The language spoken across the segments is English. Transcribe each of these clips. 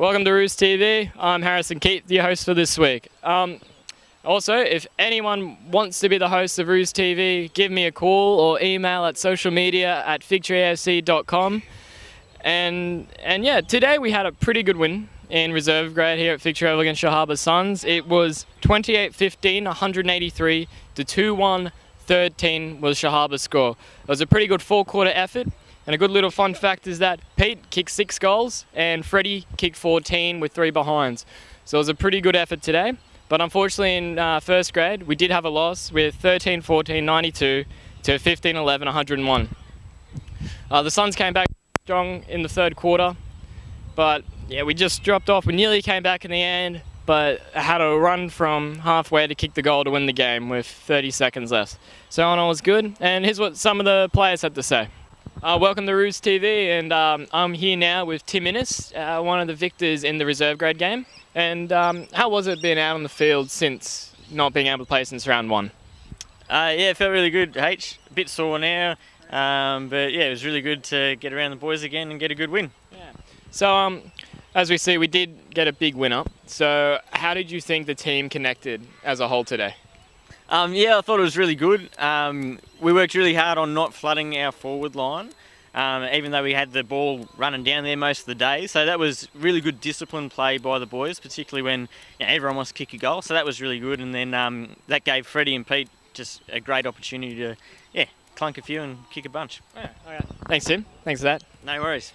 Welcome to Rootv TV. I'm Harrison Keith, your host for this week. Also, if anyone wants to be the host of Rootv TV, give me a call or email at socialmedia@figtreeafc.com. And yeah, today we had a pretty good win in reserve grade here at Figtree Oval against Shellharbour Suns. It was 28-15, 183 to 2-1, 13 was Shellharbour's score. It was a pretty good four-quarter effort. And a good little fun fact is that Pete kicked 6 goals and Freddie kicked 14 with 3 behinds. So it was a pretty good effort today. But unfortunately in first grade, we did have a loss with 13-14, 92 to 15-11, 101. The Suns came back strong in the third quarter. But yeah, we just dropped off. We nearly came back in the end, but had a run from halfway to kick the goal to win the game with 30 seconds left. So all in all, was good. And here's what some of the players had to say. Welcome to Rootv TV, and I'm here now with Tim Innes, one of the victors in the reserve grade game. And how was it being out on the field since not being able to play since round 1? Yeah, it felt really good, H. A bit sore now, but yeah, it was really good to get around the boys again and get a good win. Yeah. So as we see, we did get a big win up. So how did you think the team connected as a whole today? Yeah, I thought it was really good. We worked really hard on not flooding our forward line, even though we had the ball running down there most of the day. So that was really good discipline play by the boys, particularly when everyone wants to kick a goal. So that was really good. And then that gave Freddie and Pete just a great opportunity to, clunk a few and kick a bunch. Yeah, okay. Thanks, Tim. Thanks for that. No worries.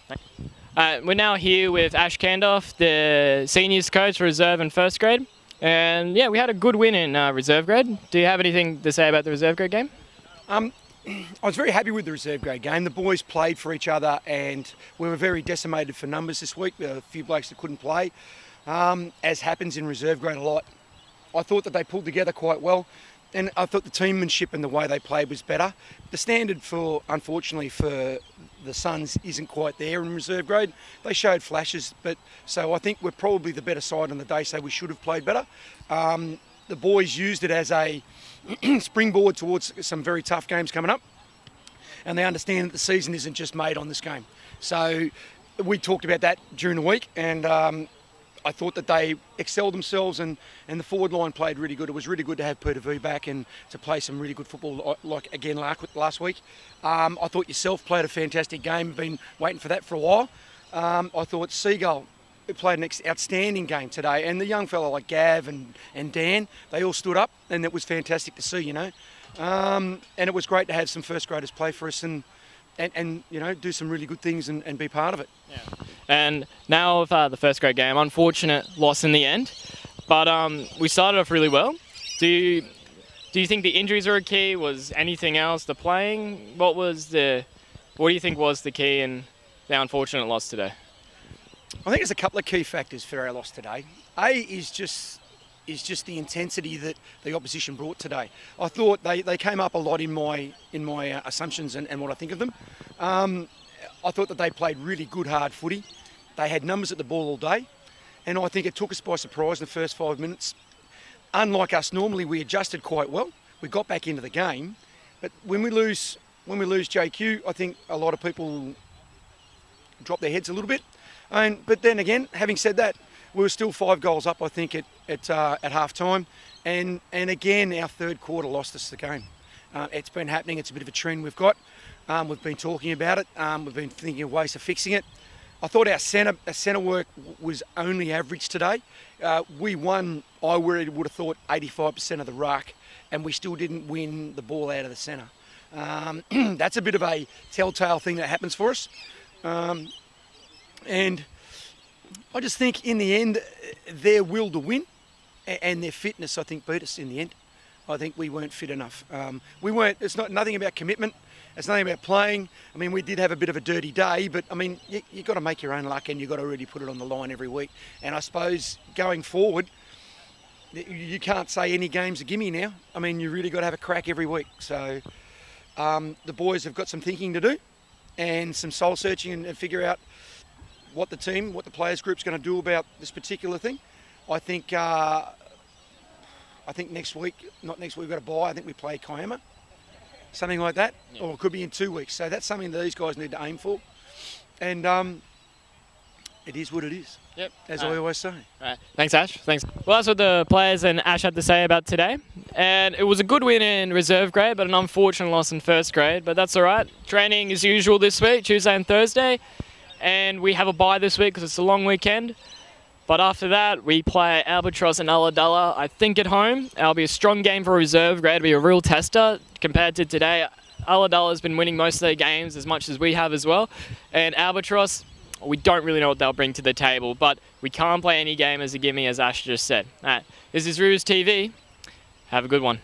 We're now here with Ash Carniduff, the seniors coach for reserve and first grade. And yeah, we had a good win in reserve grade. Do you have anything to say about the reserve grade game? I was very happy with the reserve grade game. The boys played for each other and we were very decimated for numbers this week. There were a few blokes that couldn't play, as happens in reserve grade a lot. I thought that they pulled together quite well, and I thought the teammanship and the way they played was better. The standard unfortunately for the Suns isn't quite there in reserve grade. They showed flashes, so I think we're probably the better side on the day, so we should have played better. The boys used it as a springboard towards some very tough games coming up, and they understand that the season isn't just made on this game. So we talked about that during the week, and I thought that they excelled themselves, and the forward line played really good. It was really good to have Peter V back and to play some really good football like again last week. I thought yourself played a fantastic game. Been waiting for that for a while. I thought Seagull played an outstanding game today, and the young fella like Gav and Dan, they all stood up, and it was fantastic to see, and it was great to have some first graders play for us and do some really good things and be part of it. Yeah. And now with the first grade game, unfortunate loss in the end, but we started off really well. Do you think the injuries were a key? Was anything else the playing? What do you think was the key in the unfortunate loss today? I think there's a couple of key factors for our loss today. A is just the intensity that the opposition brought today. I thought they came up a lot in my assumptions and what I think of them. I thought that they played really good hard footy. They had numbers at the ball all day, and I think it took us by surprise in the first 5 minutes. Unlike us, normally we adjusted quite well. We got back into the game, but when we lose JQ, I think a lot of people drop their heads a little bit. But then again, having said that, we were still 5 goals up, I think, at half time, and again our third quarter lost us the game. It's been happening. It's a bit of a trend we've got. We've been talking about it. We've been thinking of ways of fixing it. I thought our centre work was only average today. We won, I would have thought, 85% of the ruck, and we still didn't win the ball out of the centre. That's a bit of a telltale thing that happens for us. And I just think in the end, their will to win and their fitness, I think, beat us in the end. I think we weren't fit enough. It's nothing about commitment. It's nothing about playing. I mean, we did have a bit of a dirty day, but I mean, you've got to make your own luck and you've got to really put it on the line every week. And I suppose going forward, you can't say any game's a gimme now. I mean, you really got to have a crack every week. So the boys have got some thinking to do and some soul searching and figure out what the players group's going to do about this particular thing. I think next week, not next week, we've got to buy. I think we play Kiama, something like that, yeah. Or it could be in 2 weeks. So that's something that these guys need to aim for. And it is what it is. Yep. As I always say. All right. Thanks, Ash. Thanks. Well, that's what the players and Ash had to say about today. And it was a good win in reserve grade, but an unfortunate loss in first grade. But that's all right. Training as usual this week, Tuesday and Thursday. And we have a bye this week because it's a long weekend. But after that, we play Albatross and Ulladulla, I think, at home. It'll be a strong game for reserve grade. It'll be a real tester compared to today. Ulladulla has been winning most of their games as much as we have as well. And Albatross, we don't really know what they'll bring to the table, but we can't play any game as a gimme, as Ash just said. All right, this is Rootv TV. Have a good one.